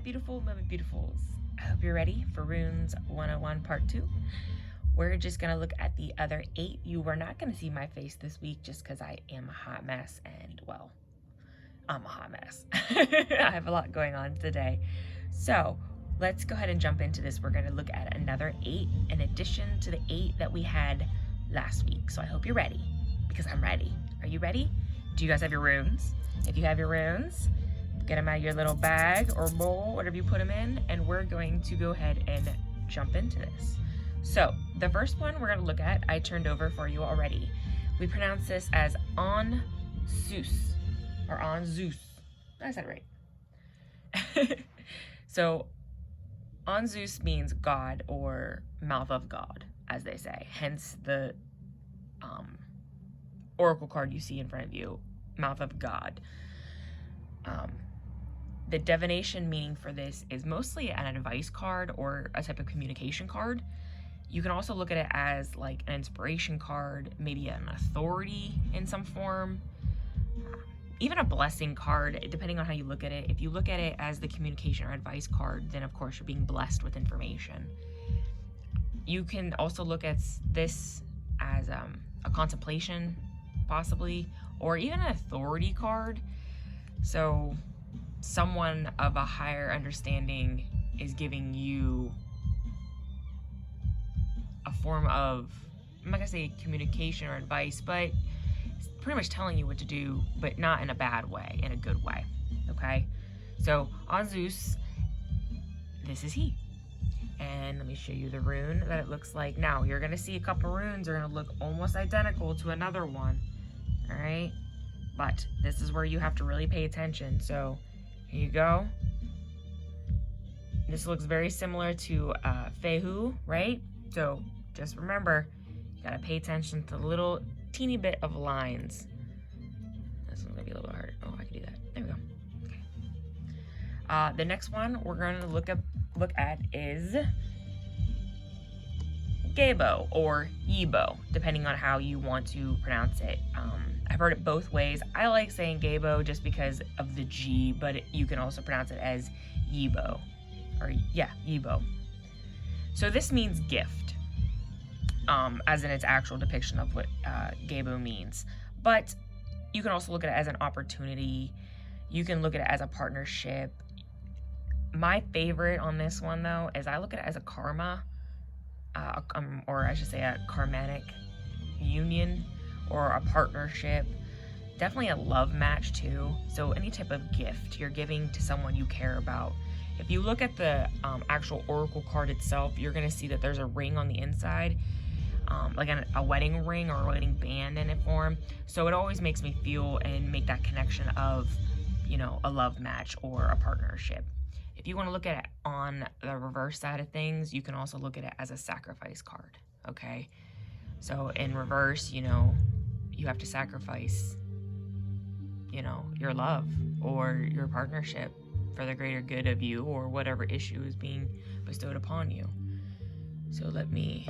beautiful, my beautifuls. I hope you're ready for Runes 101 Part 2. We're just gonna look at the other 8. You are not gonna see my face this week just because I am a hot mess, and well, I'm a hot mess. I have a lot going on today. So let's go ahead and jump into this. We're gonna look at another 8 in addition to the 8 that we had last week. So I hope you're ready, because I'm ready. Are you ready? Do you guys have your runes? If you have your runes, get them out of your little bag or bowl, whatever you put them in, and we're going to go ahead and jump into this. So the first one we're going to look at, I turned over for you already. We pronounce this as On Zeus, or On Zeus. I said it right. So On Zeus means God, or mouth of God, as they say. Hence the oracle card you see in front of you, mouth of God. The divination meaning for this is mostly an advice card or a type of communication card. You can also look at it as like an inspiration card, maybe an authority in some form, even a blessing card, depending on how you look at it. If you look at it as the communication or advice card, then of course you're being blessed with information. You can also look at this as a contemplation, possibly, or even an authority card. So someone of a higher understanding is giving you a form of, I'm not gonna say communication or advice, but it's pretty much telling you what to do, but not in a bad way, in a good way, okay? So on Zeus, this is he. And let me show you the rune that it looks like. Now, you're gonna see a couple runes are gonna look almost identical to another one, all right? But this is where you have to really pay attention. So here you go. This looks very similar to Fehu, right? So just remember, you gotta pay attention to the little teeny bit of lines. This one's gonna be a little hard. Oh, I can do that. There we go. Okay. The next one we're gonna look at is Gabo, or Yibo, depending on how you want to pronounce it. I've heard it both ways. I like saying Gabo just because of the G, but you can also pronounce it as Yibo, or yeah, Yibo. So this means gift, as in its actual depiction of what Gabo means. But you can also look at it as an opportunity. You can look at it as a partnership. My favorite on this one, though, is I look at it as a karma, or I should say a karmatic union, or a partnership. Definitely a love match, too. So any type of gift you're giving to someone you care about. If you look at the actual oracle card itself, you're going to see that there's a ring on the inside, like a wedding ring or a wedding band in it form. So it always makes me feel and make that connection of, you know, a love match or a partnership. If you want to look at it on the reverse side of things, you can also look at it as a sacrifice card, okay? So in reverse, you know, you have to sacrifice, you know, your love or your partnership for the greater good of you, or whatever issue is being bestowed upon you. So let me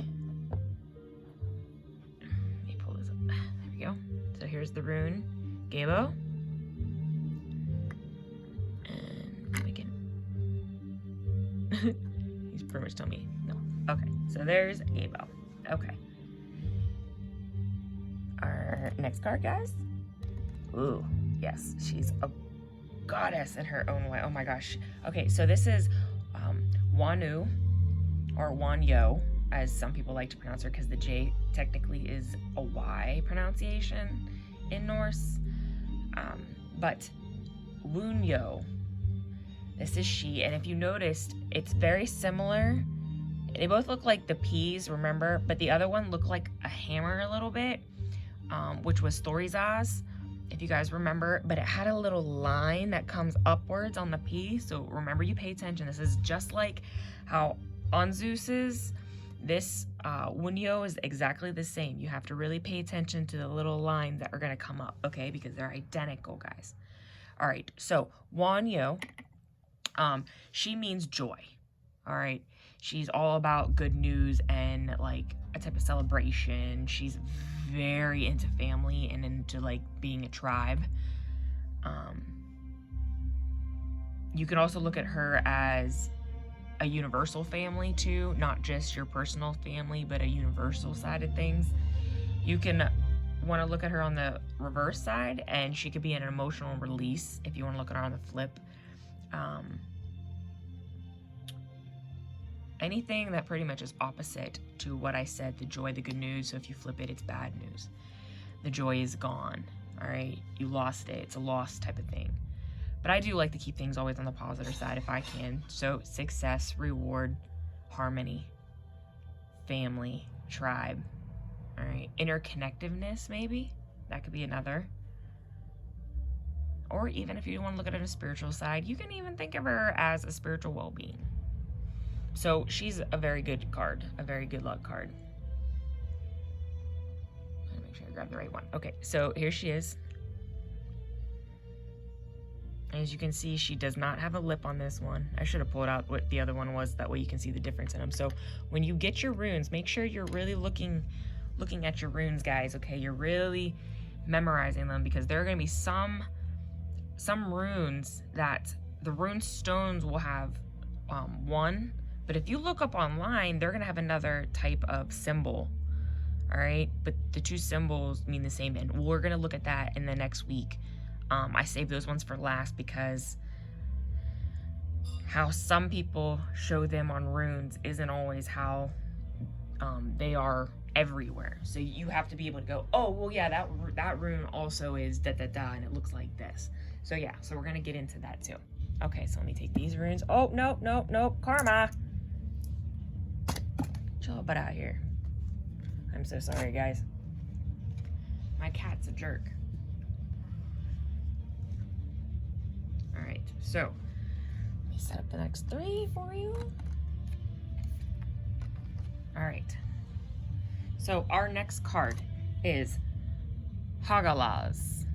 pull this up. There we go. So here's the rune, Gabo. He's pretty much telling me no. Okay, so there's Gabo. Okay. Our next card, guys. Ooh, yes, she's a goddess in her own way. Oh my gosh. Okay, so this is Wanu, or Wanyo, as some people like to pronounce her, because the J technically is a Y pronunciation in Norse. But Wunyo. This is she, and if you noticed, it's very similar. They both look like the peas, remember? But the other one looked like a hammer a little bit, which was Thorizaz, if you guys remember. But it had a little line that comes upwards on the P, so remember, you pay attention. This is just like how on Zeus is. This Wunyo is exactly the same. You have to really pay attention to the little lines that are going to come up, okay? Because they're identical, guys. All right, so Wanyo. She means joy, all right? She's all about good news and like a type of celebration. She's very into family and into like being a tribe. You can also look at her as a universal family too, not just your personal family, but a universal side of things. You can want to look at her on the reverse side, and she could be an emotional release if you want to look at her on the flip. Anything that pretty much is opposite to what I said, the joy, the good news. So if you flip it, it's bad news. The joy is gone, all right? You lost it. It's a loss type of thing. But I do like to keep things always on the positive side if I can. So success, reward, harmony, family, tribe, all right? Interconnectiveness, maybe. That could be another. Or even if you want to look at it on a spiritual side, you can even think of her as a spiritual well-being. So she's a very good card, a very good luck card. Let me make sure I grab the right one. Okay, so here she is. As you can see, she does not have a lip on this one. I should have pulled out what the other one was, that way you can see the difference in them. So when you get your runes, make sure you're really looking at your runes, guys, okay? You're really memorizing them, because there are going to be some runes that the rune stones will have one, but if you look up online, they're going to have another type of symbol, all right? But the two symbols mean the same, and we're going to look at that in the next week. I saved those ones for last because how some people show them on runes isn't always how they are everywhere. So you have to be able to go, oh, well, yeah, that rune also is da-da-da, and it looks like this. So yeah, so we're going to get into that too. Okay, so let me take these runes. Oh, nope, karma. Chill butt out here. I'm so sorry, guys. My cat's a jerk. All right, so let me set up the next three for you. All right. So our next card is Hagalaz.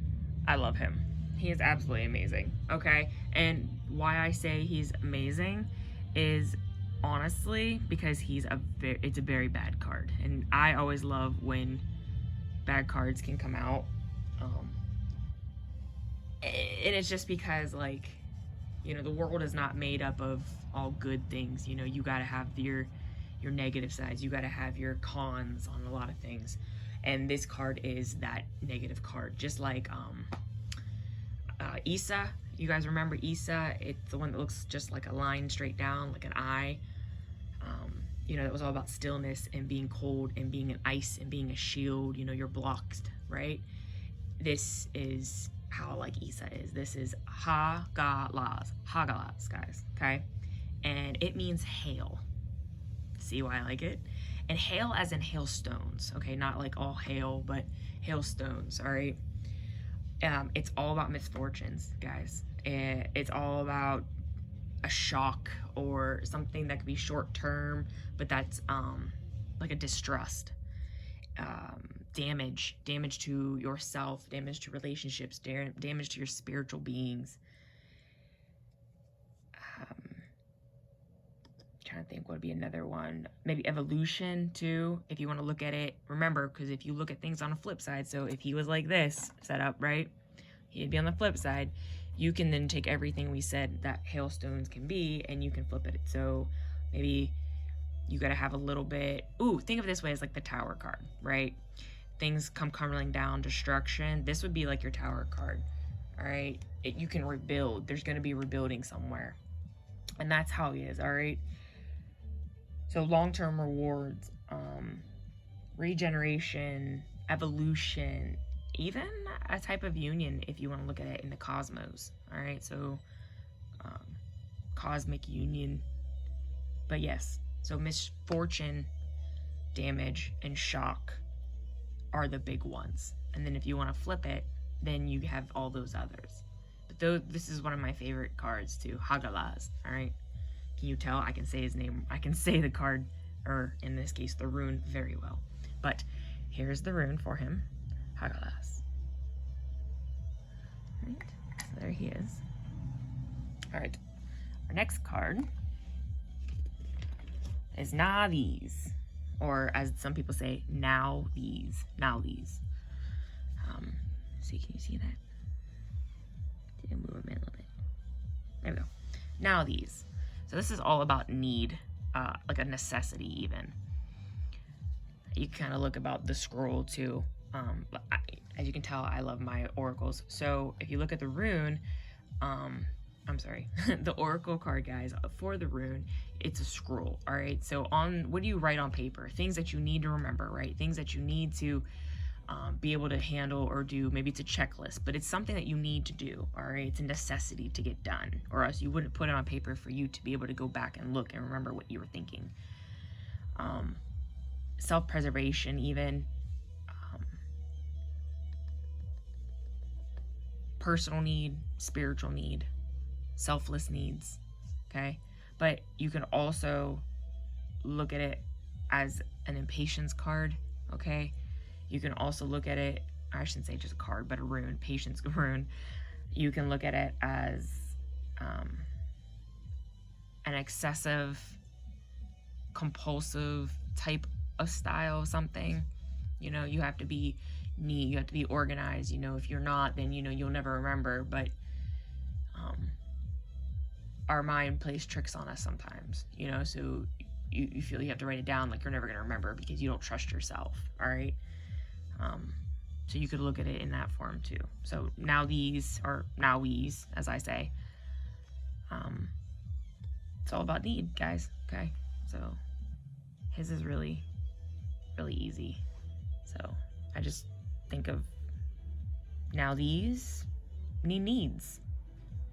I love him. He is absolutely amazing, okay? And why I say he's amazing is honestly because it's a very bad card. And I always love when bad cards can come out. And it's just because, like, you know, the world is not made up of all good things. You know, you gotta have your negative sides. You gotta have your cons on a lot of things. And this card is that negative card. Just like Isa. You guys remember Isa? It's the one that looks just like a line straight down, like an eye. You know, that was all about stillness and being cold and being an ice and being a shield. You know, you're blocked, right? This is how like Isa is. This is Hagalaz, guys, okay? And it means hail. See why I like it? And hail as in hailstones, okay? Not like all hail, but hailstones, all right? It's all about misfortunes, guys. It's all about a shock or something that could be short term, but that's like a distrust, damage to yourself, damage to relationships, damage to your spiritual beings. Trying to think what would be another one. Maybe evolution too, if you want to look at it. Remember, because if you look at things on a flip side, so if he was like this set up, right, he'd be on the flip side. You can then take everything we said that hailstones can be, and you can flip it. So maybe you got to have a little bit, think of it this way as like the tower card, right? Things come crumbling down, destruction. This would be like your tower card, all right? You can rebuild. There's going to be rebuilding somewhere. And that's how he is, all right? So long-term rewards, regeneration, evolution, even a type of union if you want to look at it in the cosmos, all right? So cosmic union. But yes, so misfortune, damage, and shock are the big ones. And then if you want to flip it, then you have all those others. But this is one of my favorite cards too, Hagalaz, all right? Can you tell? I can say his name. I can say the card, or in this case, the rune very well. But here's the rune for him, Hagalaz. Right, so there he is. All right, our next card is Navies, or as some people say, now these. See, can you see that? Did it move a little bit? There we go. Now these. So this is all about need, like a necessity even. You can kind of look about the scroll too. But as you can tell, I love my oracles. So if you look at the rune, I'm sorry, the oracle card, guys, for the rune, it's a scroll, all right? So what do you write on paper? Things that you need to remember, right? Things that you need to be able to handle or do. Maybe it's a checklist, but it's something that you need to do, all right? It's a necessity to get done, or else you wouldn't put it on paper for you to be able to go back and look and remember what you were thinking. Self-preservation even. Personal need, spiritual need, selfless needs, okay? But you can also look at it as an impatience card, okay? You can also look at it, I shouldn't say just a card, but a rune, patience rune. You can look at it as an excessive, compulsive type of style, something. You know, you have to be neat, you have to be organized. You know, if you're not, then, you know, you'll never remember. But our mind plays tricks on us sometimes, you know, so you feel you have to write it down like you're never going to remember because you don't trust yourself, all right? So you could look at it in that form too. So now these, or now we's, as I say, it's all about need, guys, okay? So his is really, really easy. So I just think of now these need needs.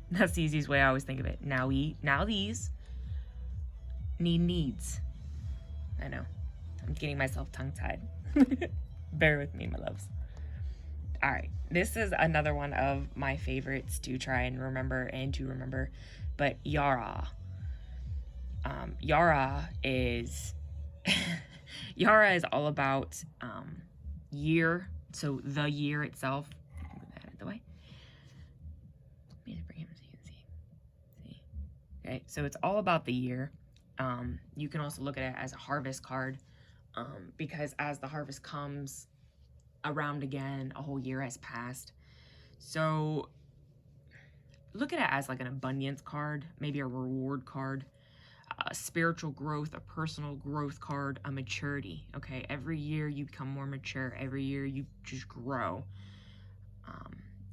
That's the easiest way I always think of it. Now these need needs. I know. I'm getting myself tongue-tied. Bear with me, my loves. All right. This is another one of my favorites to try and remember and to remember. But Yara. Yara is... Yara is all about year. So the year itself. Move that out of the way. Let me bring him so you can see. Okay, so it's all about the year. You can also look at it as a harvest card, because as the harvest comes around again, a whole year has passed. So look at it as like an abundance card, maybe a reward card, a spiritual growth, a personal growth card, a maturity. Okay, every year you become more mature. Every year you just grow.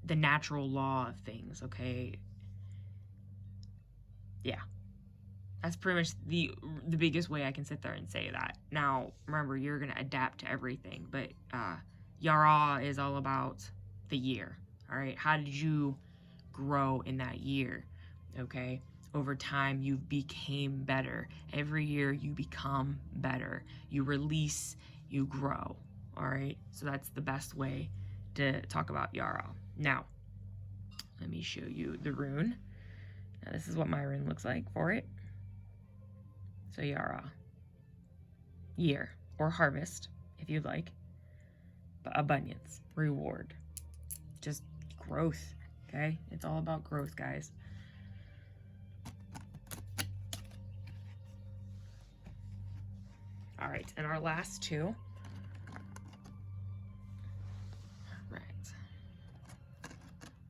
The natural law of things. Okay, yeah, that's pretty much the biggest way I can sit there and say that. Now remember, you're gonna adapt to everything, but Yara is all about the year. All right, how did you grow in that year? Okay, over time you became better. Every year you become better. You release, you grow. All right, so that's the best way to talk about Yara. Now let me show you the rune. Now this is what my rune looks like for it. So Yara, year or harvest if you'd like, but abundance, reward, just growth. Okay, it's all about growth, guys. All right, and our last two. Right.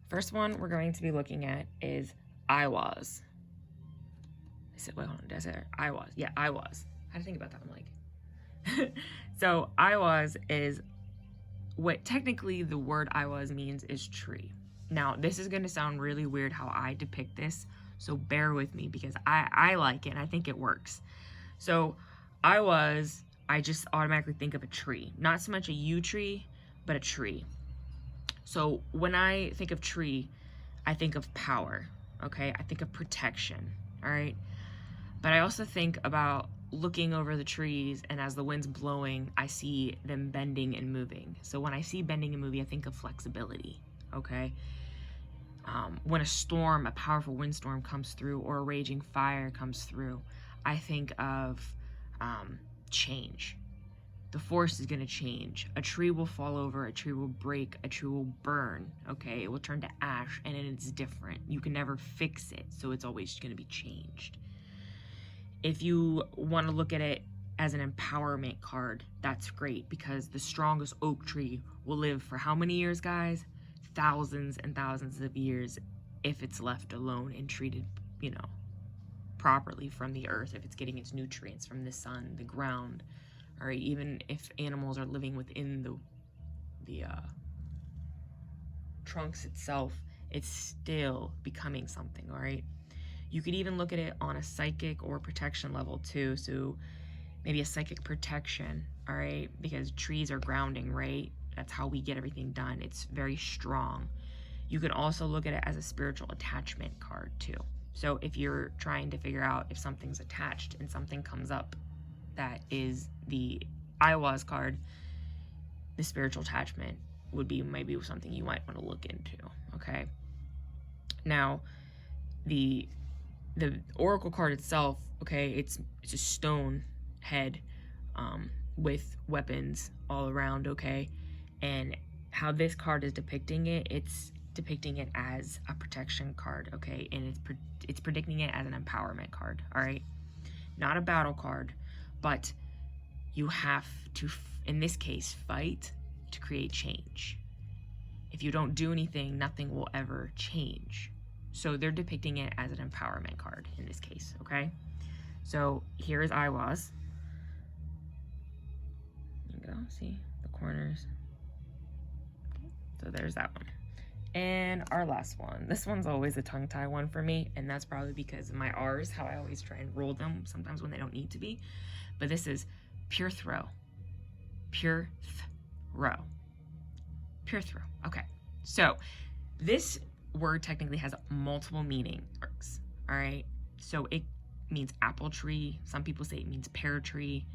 First one we're going to be looking at is I was. I said, wait, hold on, did I say that? I was. Yeah, I was. I had to think about that. I'm like, so I was is what technically the word I was means is tree. Now, this is going to sound really weird how I depict this, so bear with me because I like it and I think it works. So I just automatically think of a tree. Not so much a yew tree, but a tree. So when I think of tree, I think of power, okay? I think of protection, all right? But I also think about looking over the trees, and as the wind's blowing, I see them bending and moving. So when I see bending and moving, I think of flexibility, okay? When a storm, a powerful windstorm comes through, or a raging fire comes through, I think of change. The force is going to change. A tree will fall over, a tree will break, a tree will burn, okay? It will turn to ash, and it's different. You can never fix it, so it's always going to be changed. If you want to look at it as an empowerment card, that's great, because the strongest oak tree will live for how many years, guys? Thousands and thousands of years if it's left alone and treated, you know, properly from the earth, if it's getting its nutrients from the sun, the ground, all right, even if animals are living within the trunks itself, it's still becoming something, all right? You could even look at it on a psychic or protection level too. So maybe a psychic protection, all right? Because trees are grounding, right? That's how we get everything done. It's very strong. You could also look at it as a spiritual attachment card too. So if you're trying to figure out if something's attached and something comes up that is the Iwas card, the spiritual attachment would be maybe something you might want to look into, okay? Now, the oracle card itself, okay, it's a stone head with weapons all around, okay? And how this card is depicting it, it's depicting it as a protection card, okay? And it's predicting it as an empowerment card, all right? Not a battle card, but you have to, in this case, fight to create change. If you don't do anything, nothing will ever change. So they're depicting it as an empowerment card in this case, okay? So here is Iwas. There you go, see the corners. So there's that one. And our last one. This one's always a tongue tie one for me, and that's probably because of my R's, how I always try and roll them sometimes when they don't need to be. But this is pure throw. Pure throw. Pure throw. Okay. So this word technically has multiple meanings, all right? So it means apple tree. Some people say it means pear tree.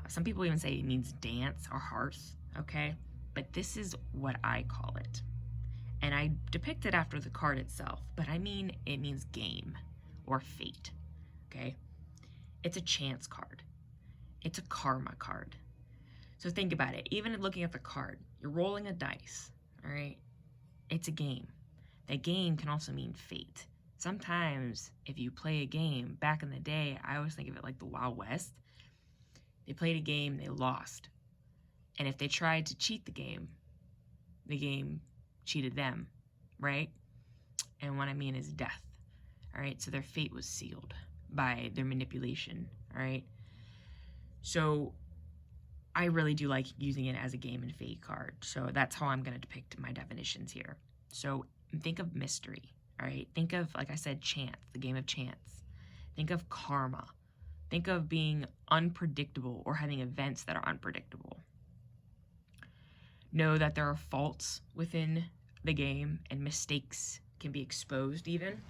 Some people even say it means dance or hearth, okay? But this is what I call it. And I depict it after the card itself, but I mean it means game or fate, okay? It's a chance card. It's a karma card. So think about it. Even looking at the card, you're rolling a dice, all right? It's a game. That game can also mean fate. Sometimes if you play a game, back in the day, I always think of it like the Wild West. They played a game, they lost. And if they tried to cheat the game cheated them, right? And what I mean is death, all right? So their fate was sealed by their manipulation, all right? So I really do like using it as a game and fate card. So that's how I'm gonna depict my definitions here. So think of mystery, all right? Think of, like I said, chance, the game of chance. Think of karma. Think of being unpredictable or having events that are unpredictable. Know that there are faults within the game and mistakes can be exposed even.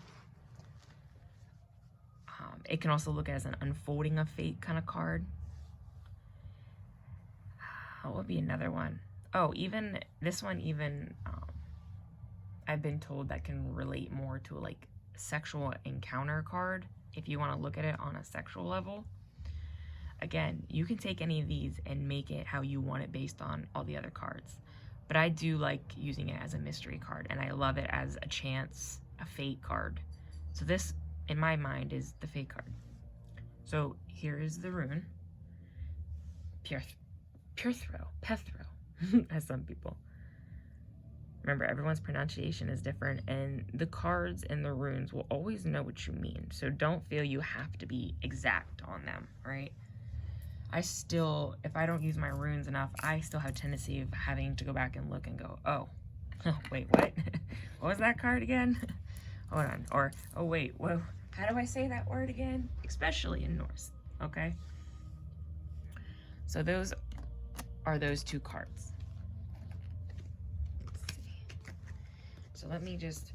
It can also look as an unfolding of fate kind of card. What would be another one? Oh, even this one, even I've been told that can relate more to like sexual encounter card if you want to look at it on a sexual level. Again, you can take any of these and make it how you want it based on all the other cards. But I do like using it as a mystery card, and I love it as a chance, a fate card. So this, in my mind, is the fate card. So here is the rune. Pure throw, Pethro, as some people. Remember, everyone's pronunciation is different, and the cards and the runes will always know what you mean. So don't feel you have to be exact on them, right? I still, if I don't use my runes enough, I still have a tendency of having to go back and look and go, oh, wait, what? What was that card again? Hold on. Or, oh, wait, whoa, how do I say that word again? Especially in Norse, okay? So those are those two cards. Let's see. So let me just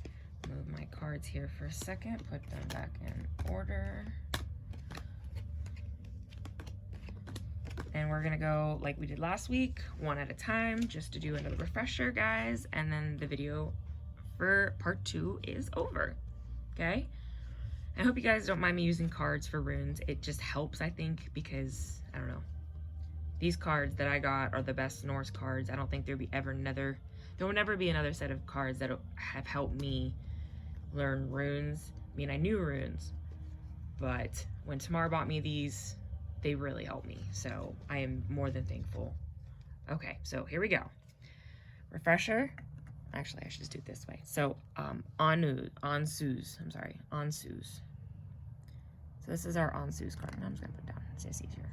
move my cards here for a second, put them back in order. And we're gonna go like we did last week, one at a time, just to do another refresher, guys. And then the video for part 2 is over, okay? I hope you guys don't mind me using cards for runes. It just helps, I think, because, I don't know. These cards that I got are the best Norse cards. I don't think there will never be another set of cards that have helped me learn runes. I mean, I knew runes, but when Tamar bought me these, they really helped me, so I am more than thankful. Okay, so here we go. Refresher. Actually, I should just do it this way. So, Ansus. So this is our Ansu's card, and I'm just gonna put it down. It's just easier.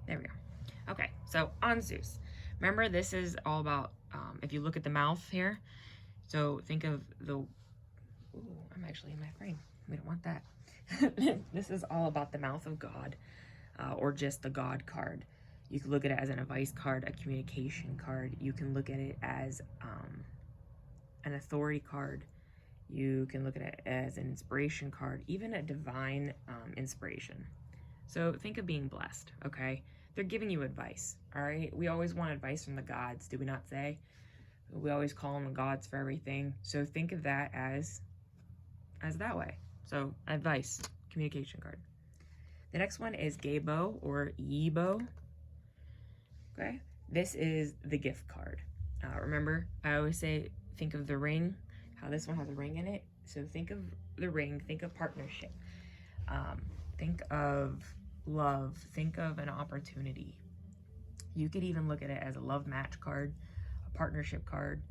There we go. Okay, so Ansu's. Remember, this is all about, if you look at the mouth here, so think of the, ooh, I'm actually in my frame. We don't want that. This is all about the mouth of God, or just the God card. You can look at it as an advice card, a communication card. You can look at it as an authority card. You can look at it as an inspiration card, even a divine inspiration. So think of being blessed, okay? They're giving you advice, all right? We always want advice from the gods, do we not say? We always call them the gods for everything. So think of that as that way. So advice, communication card. The next one is Gabo or Yibo, okay? This is the gift card. Remember, I always say, think of the ring, how this one has a ring in it. So think of the ring, think of partnership, think of love, think of an opportunity. You could even look at it as a love match card, a partnership card,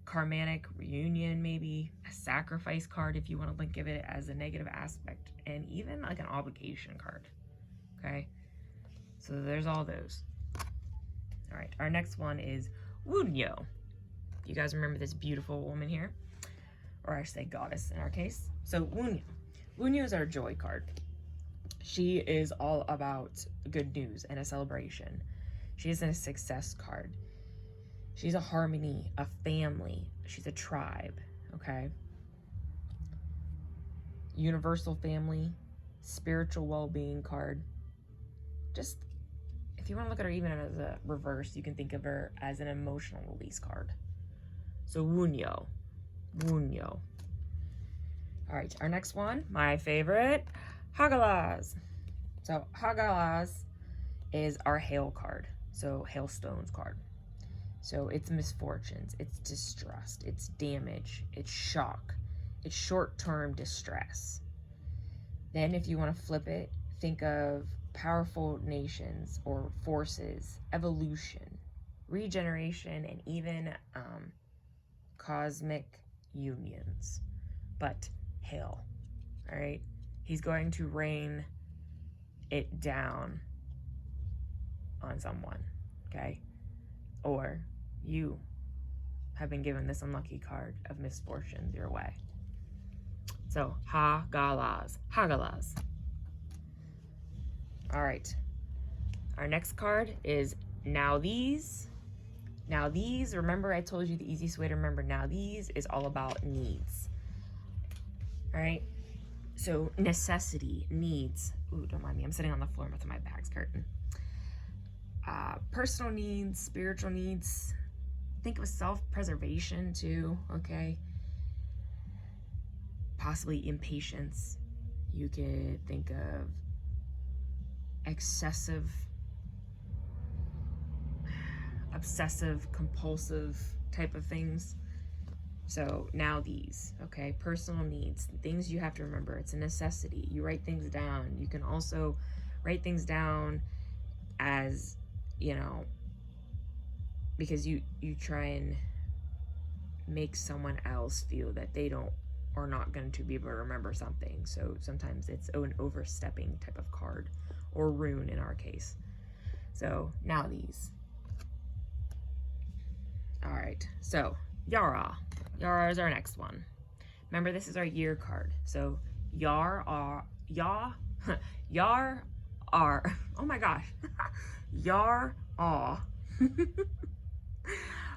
karmic reunion, maybe a sacrifice card if you want to think of it as a negative aspect, and even like an obligation card, okay? So there's all those. All right, our next one is Wunyo. You guys remember this beautiful woman here? Or I should say goddess in our case. So Wunyo. Wunyo is our joy card. She is all about good news and a celebration. She is a success card. She's a harmony, a family. She's a tribe, okay? Universal family, spiritual well-being card. Just, if you want to look at her even as a reverse, you can think of her as an emotional release card. So Wunyo, Wunyo. All right, our next one, my favorite, Hagalaz. So Hagalaz is our hail card. So hailstones card. So it's misfortunes, it's distrust, it's damage, it's shock, it's short-term distress. Then if you want to flip it, think of powerful nations or forces, evolution, regeneration, and even cosmic unions. But hail, all right? He's going to rain it down on someone, okay? Or you have been given this unlucky card of misfortunes your way. So, Hagalaz, Hagalaz. All right. Our next card is Now These. Now These, remember I told you the easiest way to remember Now These is all about needs. All right. So necessity, needs. Ooh, don't mind me. I'm sitting on the floor with my bag's curtain. Personal needs, spiritual needs. Think of self-preservation too, okay? Possibly impatience. You could think of excessive, obsessive, compulsive type of things. So now these, okay? Personal needs, things you have to remember. It's a necessity. You write things down. You can also write things down as, you know, because you try and make someone else feel that they are not going to be able to remember something. So sometimes it's an overstepping type of card, or rune in our case. So now these. All right, so Yara. Yara is our next one. Remember, this is our year card. So Yar are, oh my gosh. Yar ah.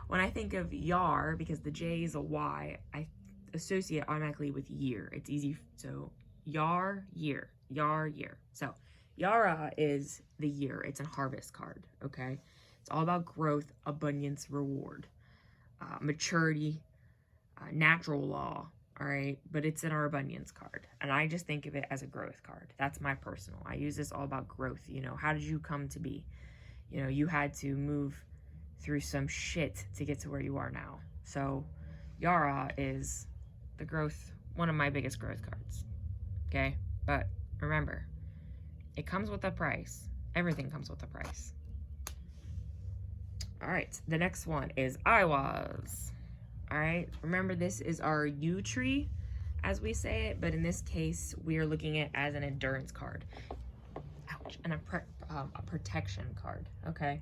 When I think of Yar, because the J is a Y, I associate automatically with year. It's easy. So Yar, year. Yar, year. So Yara is the year. It's a harvest card, okay? It's all about growth, abundance, reward, maturity, natural law, all right? But it's in our abundance card. And I just think of it as a growth card. That's my personal. I use this all about growth. You know, how did you come to be? You know, you had to move through some shit to get to where you are now. So Yara is the growth, one of my biggest growth cards, okay? But remember, it comes with a price. Everything comes with a price. All right, the next one is I Was. All right, remember this is our U tree, as we say it, but in this case, we are looking at it as an endurance card. Ouch, and a protection card, okay?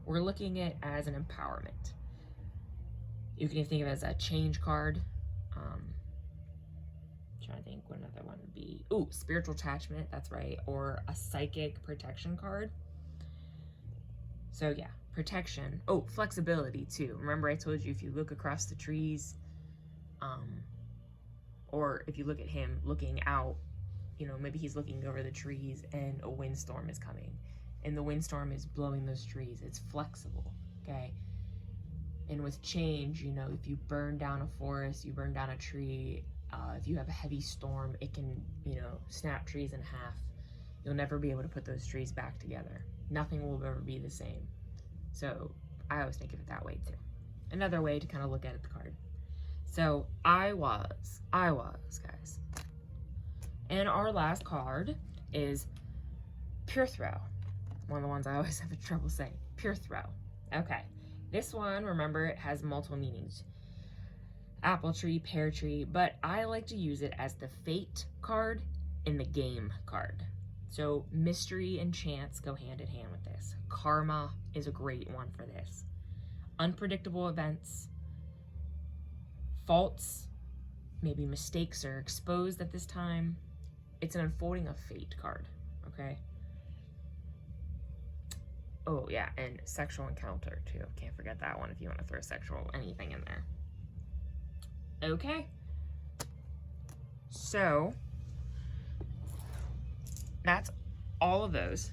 We're looking at it as an empowerment. You can even think of it as a change card. Trying to think what another one would be. Ooh, spiritual attachment, that's right, or a psychic protection card. So yeah, protection. Oh, flexibility too. Remember I told you if you look across the trees, or if you look at him looking out, you know, maybe he's looking over the trees and a windstorm is coming and the windstorm is blowing those trees. It's flexible, okay? And with change, you know, if you burn down a forest, you burn down a tree, if you have a heavy storm, it can, you know, snap trees in half. You'll never be able to put those trees back together. Nothing will ever be the same. So I always think of it that way too. Another way to kind of look at the card. So I was, guys. And our last card is Pure Throw. One of the ones I always have trouble saying. Pure Throw. Okay. This one, remember, it has multiple meanings. Apple tree, pear tree, but I like to use it as the fate card and the game card. So mystery and chance go hand in hand with this. Karma is a great one for this. Unpredictable events, faults, maybe mistakes are exposed at this time. It's an unfolding of fate card, okay? Oh yeah, and sexual encounter too. Can't forget that one if you want to throw sexual anything in there. Okay. So that's all of those.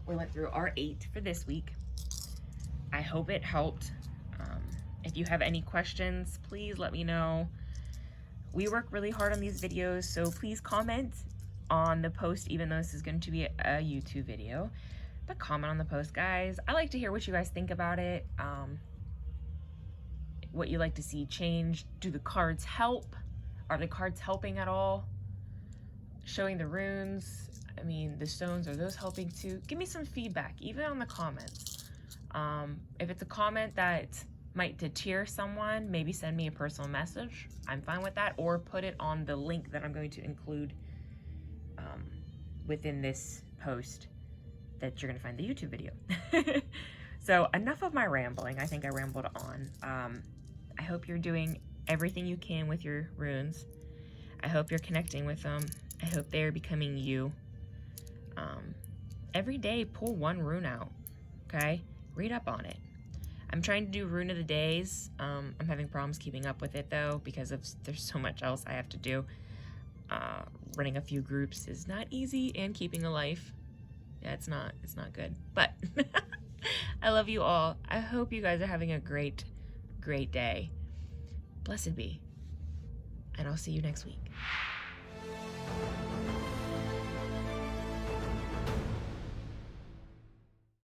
We went through our 8 for this week. I hope it helped. If you have any questions, please let me know. We work really hard on these videos, so please comment on the post, even though this is going to be a YouTube video. But comment on the post, guys. I like to hear what you guys think about it. What you like to see change. Do the cards help? Are the cards helping at all? Showing the runes. I mean, the stones, are those helping too? Give me some feedback, even on the comments. If it's a comment that might deter someone, maybe send me a personal message. I'm fine with that. Or put it on the link that I'm going to include within this post that you're going to find the YouTube video. So enough of my rambling. I think I rambled on. I hope you're doing everything you can with your runes. I hope you're connecting with them. I hope they're becoming you. Every day, pull one rune out, okay? Read up on it. I'm trying to do rune of the days. I'm having problems keeping up with it though because there's so much else I have to do. Running a few groups is not easy, and keeping a life, yeah, it's not good. But I love you all. I hope you guys are having a great day. Blessed be. And I'll see you next week.